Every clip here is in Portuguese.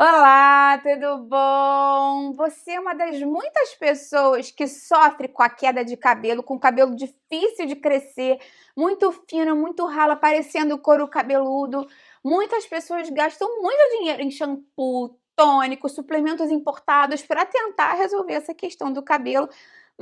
Olá, tudo bom? Você é uma das muitas pessoas que sofre com a queda de cabelo, com cabelo difícil de crescer, muito fino, muito ralo, parecendo couro cabeludo. Muitas pessoas gastam muito dinheiro em shampoo, tônico, suplementos importados para tentar resolver essa questão do cabelo.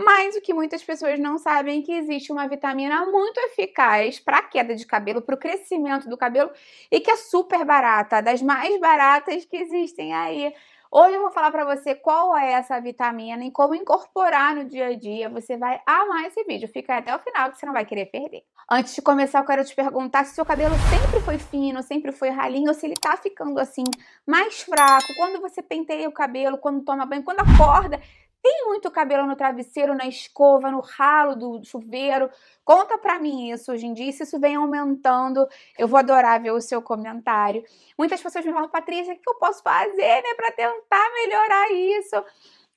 Mas o que muitas pessoas não sabem é que existe uma vitamina muito eficaz para a queda de cabelo, para o crescimento do cabelo e que é super barata, das mais baratas que existem aí. Hoje eu vou falar para você qual é essa vitamina e como incorporar no dia a dia. Você vai amar esse vídeo. Fica até o final que você não vai querer perder. Antes de começar, eu quero te perguntar se seu cabelo sempre foi fino, sempre foi ralinho, ou se ele tá ficando assim, mais fraco. Quando você penteia o cabelo, quando toma banho, quando acorda, tem muito cabelo no travesseiro, na escova, no ralo do chuveiro. Conta pra mim isso hoje em dia, se isso vem aumentando. Eu vou adorar ver o seu comentário. Muitas pessoas me falam, Patrícia, o que eu posso fazer, né, para tentar melhorar isso?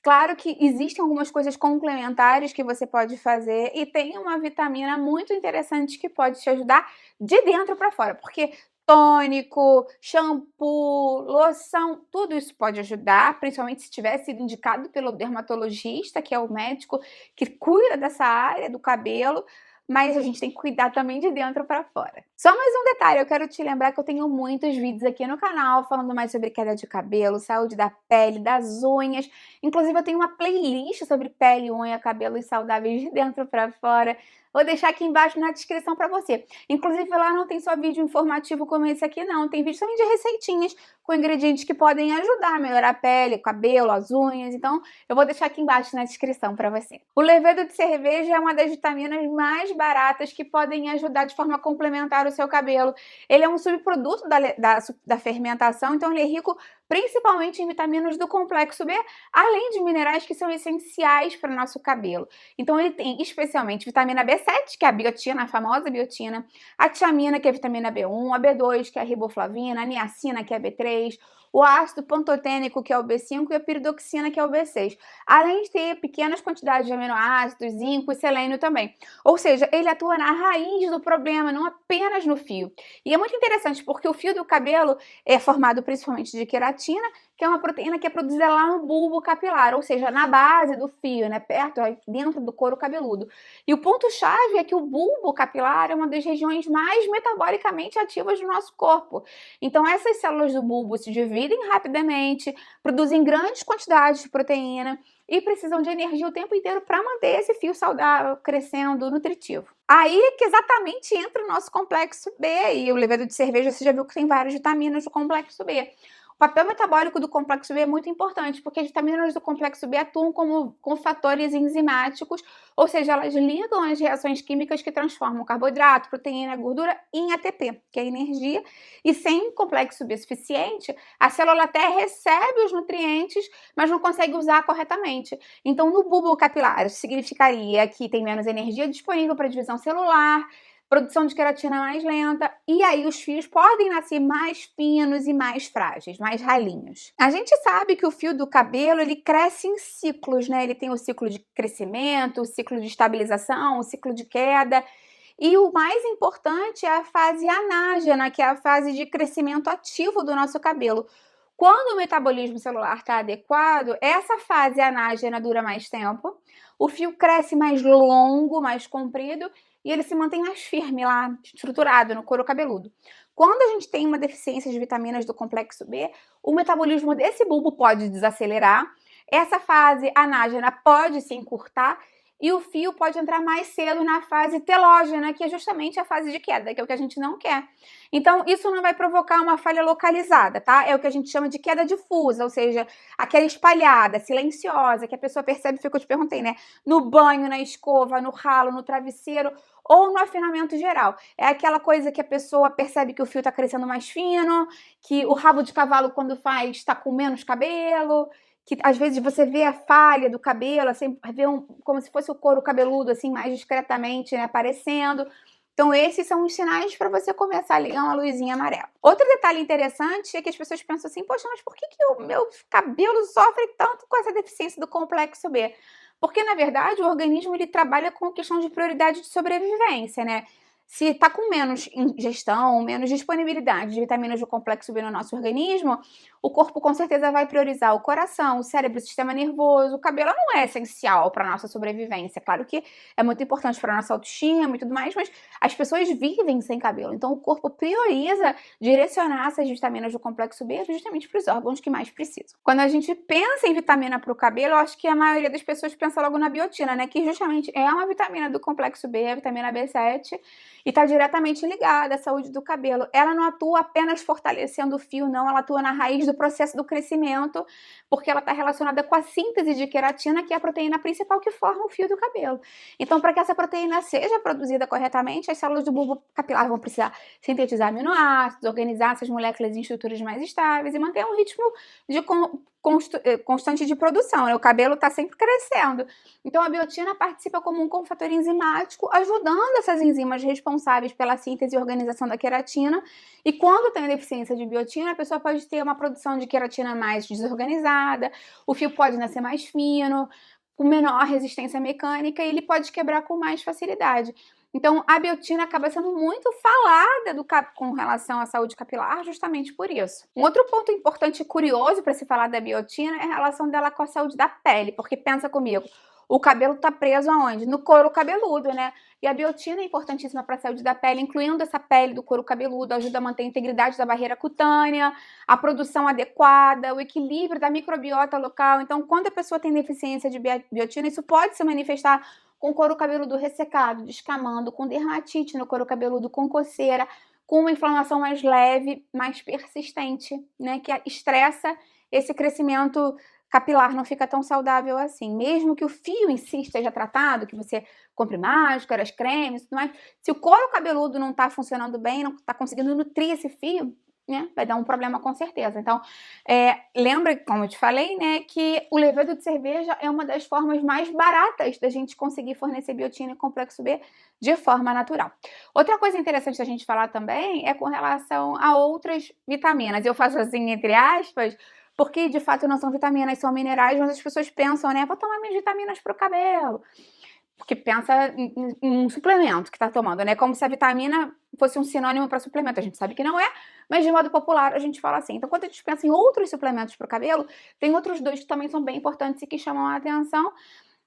Claro que existem algumas coisas complementares que você pode fazer e tem uma vitamina muito interessante que pode te ajudar de dentro para fora, porque tônico, shampoo, loção, tudo isso pode ajudar, principalmente se tiver sido indicado pelo dermatologista, que é o médico que cuida dessa área do cabelo, mas a gente tem que cuidar também de dentro para fora. Só mais um detalhe, eu quero te lembrar que eu tenho muitos vídeos aqui no canal falando mais sobre queda de cabelo, saúde da pele, das unhas. Inclusive eu tenho uma playlist sobre pele, unha, cabelos saudáveis de dentro para fora. Vou deixar aqui embaixo na descrição para você. Inclusive lá não tem só vídeo informativo como esse aqui não, tem vídeo também de receitinhas com ingredientes que podem ajudar a melhorar a pele, o cabelo, as unhas. Então eu vou deixar aqui embaixo na descrição para você. O levedo de cerveja é uma das vitaminas mais baratas que podem ajudar de forma complementar o seu cabelo. Ele é um subproduto da fermentação, então ele é rico principalmente em vitaminas do complexo B, além de minerais que são essenciais para o nosso cabelo. Então ele tem especialmente vitamina B7, que é a biotina, a famosa biotina, a tiamina, que é a vitamina B1, a B2, que é a riboflavina, a niacina, que é a B3, o ácido pantotênico, que é o B5, e a piridoxina, que é o B6. Além de ter pequenas quantidades de aminoácidos, zinco e selênio também. Ou seja, ele atua na raiz do problema, não apenas no fio. E é muito interessante porque o fio do cabelo é formado principalmente de queratina, que é uma proteína que é produzida lá no bulbo capilar, ou seja, na base do fio, né, perto, dentro do couro cabeludo. E o ponto-chave é que o bulbo capilar é uma das regiões mais metabolicamente ativas do nosso corpo. Então, essas células do bulbo se dividem rapidamente, produzem grandes quantidades de proteína e precisam de energia o tempo inteiro para manter esse fio saudável, crescendo, nutritivo. Aí é que exatamente entra o nosso complexo B, e o levedo de cerveja você já viu que tem várias vitaminas do complexo B. O papel metabólico do complexo B é muito importante, porque as vitaminas do complexo B atuam como fatores enzimáticos, ou seja, elas ligam as reações químicas que transformam carboidrato, proteína, gordura em ATP, que é energia, e sem complexo B suficiente, a célula até recebe os nutrientes, mas não consegue usar corretamente. Então, no bulbo capilar, isso significaria que tem menos energia disponível para divisão celular, produção de queratina mais lenta, e aí os fios podem nascer mais finos e mais frágeis, mais ralinhos. A gente sabe que o fio do cabelo, ele cresce em ciclos, né? Ele tem o ciclo de crescimento, o ciclo de estabilização, o ciclo de queda, e o mais importante é a fase anágena, que é a fase de crescimento ativo do nosso cabelo. Quando o metabolismo celular está adequado, essa fase anágena dura mais tempo, o fio cresce mais longo, mais comprido, e ele se mantém mais firme lá, estruturado no couro cabeludo. Quando a gente tem uma deficiência de vitaminas do complexo B, o metabolismo desse bulbo pode desacelerar, essa fase anágena pode se encurtar e o fio pode entrar mais cedo na fase telógena, que é justamente a fase de queda, que é o que a gente não quer. Então, isso não vai provocar uma falha localizada, tá? É o que a gente chama de queda difusa, ou seja, aquela espalhada, silenciosa, que a pessoa percebe, foi o que eu te perguntei, né? No banho, na escova, no ralo, no travesseiro ou no afinamento geral. É aquela coisa que a pessoa percebe que o fio tá crescendo mais fino, que o rabo de cavalo, quando faz, tá com menos cabelo, que às vezes você vê a falha do cabelo, assim, vê como se fosse o couro cabeludo, assim, mais discretamente, né, aparecendo. Então, esses são os sinais para você começar a ligar uma luzinha amarela. Outro detalhe interessante é que as pessoas pensam assim, poxa, mas por que o meu cabelo sofre tanto com essa deficiência do complexo B? Porque, na verdade, o organismo ele trabalha com questão de prioridade de sobrevivência, né? Se está com menos ingestão, menos disponibilidade de vitaminas do complexo B no nosso organismo, o corpo com certeza vai priorizar o coração, o cérebro, o sistema nervoso. O cabelo não é essencial para a nossa sobrevivência. Claro que é muito importante para a nossa autoestima e tudo mais, mas as pessoas vivem sem cabelo. Então o corpo prioriza direcionar essas vitaminas do complexo B justamente para os órgãos que mais precisam. Quando a gente pensa em vitamina para o cabelo, eu acho que a maioria das pessoas pensa logo na biotina, né? Que justamente é uma vitamina do complexo B, a vitamina B7, e está diretamente ligada à saúde do cabelo. Ela não atua apenas fortalecendo o fio, não, ela atua na raiz do processo do crescimento, porque ela está relacionada com a síntese de queratina, que é a proteína principal que forma o fio do cabelo. Então, para que essa proteína seja produzida corretamente, as células do bulbo capilar vão precisar sintetizar aminoácidos, organizar essas moléculas em estruturas mais estáveis e manter um ritmo de constante de produção, né? O cabelo está sempre crescendo. Então, a biotina participa como um cofator enzimático, ajudando essas enzimas responsáveis pela síntese e organização da queratina. E quando tem deficiência de biotina, a pessoa pode ter uma produção de queratina mais desorganizada, o fio pode nascer mais fino, com menor resistência mecânica, e ele pode quebrar com mais facilidade. Então, a biotina acaba sendo muito falada com relação à saúde capilar justamente por isso. Um outro ponto importante e curioso para se falar da biotina é a relação dela com a saúde da pele, porque pensa comigo, o cabelo está preso aonde? No couro cabeludo, né? E a biotina é importantíssima para a saúde da pele, incluindo essa pele do couro cabeludo, ajuda a manter a integridade da barreira cutânea, a produção adequada, o equilíbrio da microbiota local. Então, quando a pessoa tem deficiência de biotina, isso pode se manifestar com couro cabeludo ressecado, descamando, com dermatite no couro cabeludo, com coceira, com uma inflamação mais leve, mais persistente, né? Que estressa esse crescimento capilar, não fica tão saudável assim. Mesmo que o fio em si esteja tratado, que você compre máscaras, cremes, tudo mais, se o couro cabeludo não está funcionando bem, não está conseguindo nutrir esse fio, né, vai dar um problema com certeza. Então, lembra, como eu te falei, né, que o levedo de cerveja é uma das formas mais baratas da gente conseguir fornecer biotina e complexo B de forma natural. Outra coisa interessante da gente falar também é com relação a outras vitaminas. Eu faço assim, entre aspas, porque de fato não são vitaminas, são minerais, mas as pessoas pensam, né, vou tomar minhas vitaminas para o cabelo. Porque pensa em um suplemento que está tomando, né? Como se a vitamina fosse um sinônimo para suplemento. A gente sabe que não é, mas de modo popular a gente fala assim. Então, quando a gente pensa em outros suplementos para o cabelo, tem outros dois que também são bem importantes e que chamam a atenção.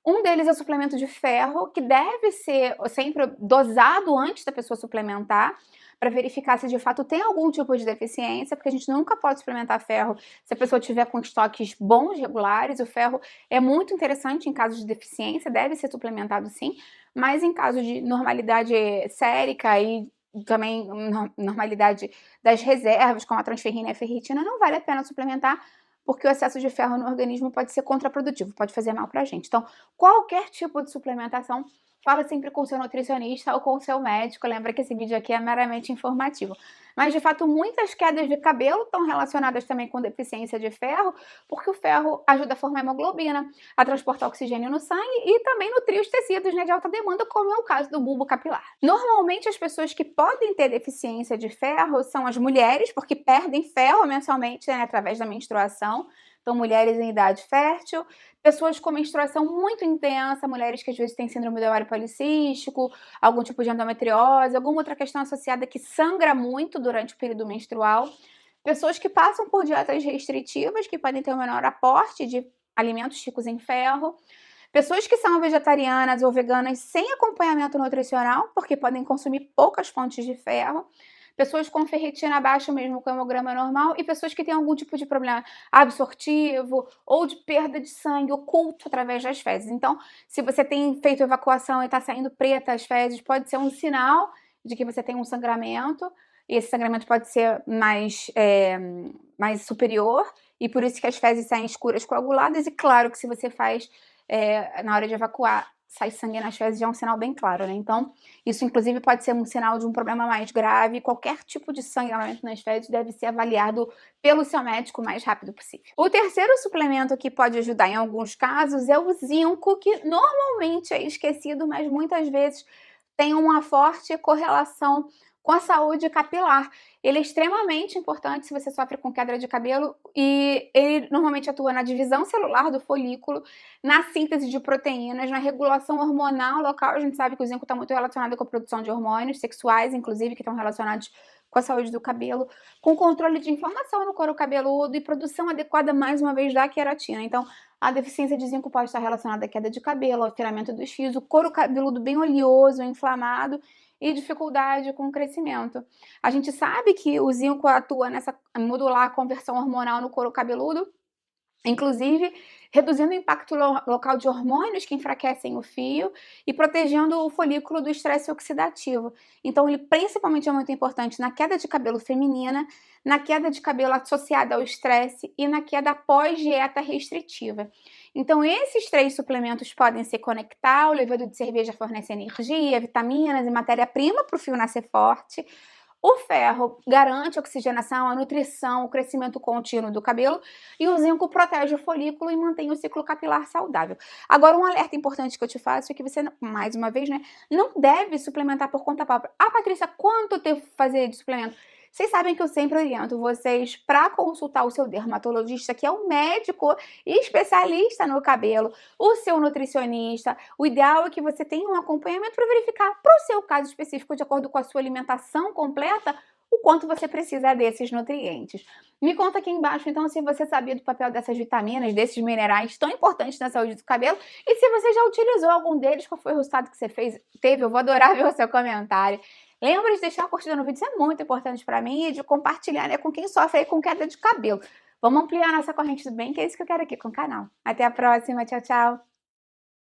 Um deles é o suplemento de ferro, que deve ser sempre dosado antes da pessoa suplementar, para verificar se de fato tem algum tipo de deficiência, porque a gente nunca pode suplementar ferro se a pessoa tiver com estoques bons, regulares. O ferro é muito interessante em casos de deficiência, deve ser suplementado sim, mas em caso de normalidade sérica e também normalidade das reservas, como a transferrina e a ferritina, não vale a pena suplementar, porque o excesso de ferro no organismo pode ser contraprodutivo, pode fazer mal pra gente. Então, qualquer tipo de suplementação, fala sempre com o seu nutricionista ou com o seu médico. Lembra que esse vídeo aqui é meramente informativo. Mas, de fato, muitas quedas de cabelo estão relacionadas também com deficiência de ferro, porque o ferro ajuda a formar hemoglobina, a transportar oxigênio no sangue e também nutrir os tecidos, né, de alta demanda, como é o caso do bulbo capilar. Normalmente, as pessoas que podem ter deficiência de ferro são as mulheres, porque perdem ferro mensalmente, né, através da menstruação. Então, mulheres em idade fértil, pessoas com menstruação muito intensa, mulheres que às vezes têm síndrome do ovário policístico, algum tipo de endometriose, alguma outra questão associada que sangra muito durante o período menstrual, pessoas que passam por dietas restritivas, que podem ter um menor aporte de alimentos ricos em ferro, pessoas que são vegetarianas ou veganas sem acompanhamento nutricional, porque podem consumir poucas fontes de ferro, pessoas com ferritina baixa mesmo com hemograma normal e pessoas que têm algum tipo de problema absortivo ou de perda de sangue oculto através das fezes. Então, se você tem feito evacuação e está saindo preta as fezes, pode ser um sinal de que você tem um sangramento, e esse sangramento pode ser mais superior, e por isso que as fezes saem escuras coaguladas. E claro que se você faz na hora de evacuar, sai sangue nas fezes, já é um sinal bem claro, né? Então, isso inclusive pode ser um sinal de um problema mais grave. Qualquer tipo de sangramento nas fezes deve ser avaliado pelo seu médico o mais rápido possível. O terceiro suplemento que pode ajudar em alguns casos é o zinco, que normalmente é esquecido, mas muitas vezes tem uma forte correlação com a saúde capilar. Ele é extremamente importante se você sofre com queda de cabelo e ele normalmente atua na divisão celular do folículo, na síntese de proteínas, na regulação hormonal local. A gente sabe que o zinco está muito relacionado com a produção de hormônios sexuais, inclusive, que estão relacionados com a saúde do cabelo, com controle de inflamação no couro cabeludo e produção adequada, mais uma vez, da queratina. Então, a deficiência de zinco pode estar relacionada à queda de cabelo, ao tiramento dos fios, o couro cabeludo bem oleoso, inflamado e dificuldade com o crescimento. A gente sabe que o zinco atua nessa modular a conversão hormonal no couro cabeludo, inclusive reduzindo o impacto local de hormônios que enfraquecem o fio e protegendo o folículo do estresse oxidativo. Então, ele principalmente é muito importante na queda de cabelo feminina, na queda de cabelo associada ao estresse e na queda após dieta restritiva. Então, esses 3 suplementos podem se conectar, o levedo de cerveja fornece energia, vitaminas e matéria-prima para o fio nascer forte. O ferro garante a oxigenação, a nutrição, o crescimento contínuo do cabelo e o zinco protege o folículo e mantém o ciclo capilar saudável. Agora, um alerta importante que eu te faço é que você, mais uma vez, né, não deve suplementar por conta própria. Ah, Patrícia, quanto tempo fazer de suplemento? Vocês sabem que eu sempre oriento vocês para consultar o seu dermatologista, que é um médico especialista no cabelo, o seu nutricionista. O ideal é que você tenha um acompanhamento para verificar, para o seu caso específico, de acordo com a sua alimentação completa, o quanto você precisa desses nutrientes. Me conta aqui embaixo, então, se você sabia do papel dessas vitaminas, desses minerais tão importantes na saúde do cabelo e se você já utilizou algum deles, qual foi o resultado que você teve. Eu vou adorar ver o seu comentário. Lembra de deixar uma curtida no vídeo, isso é muito importante para mim, e de compartilhar, né, com quem sofre aí com queda de cabelo. Vamos ampliar nossa corrente do bem, que é isso que eu quero aqui com o canal. Até a próxima, tchau, tchau!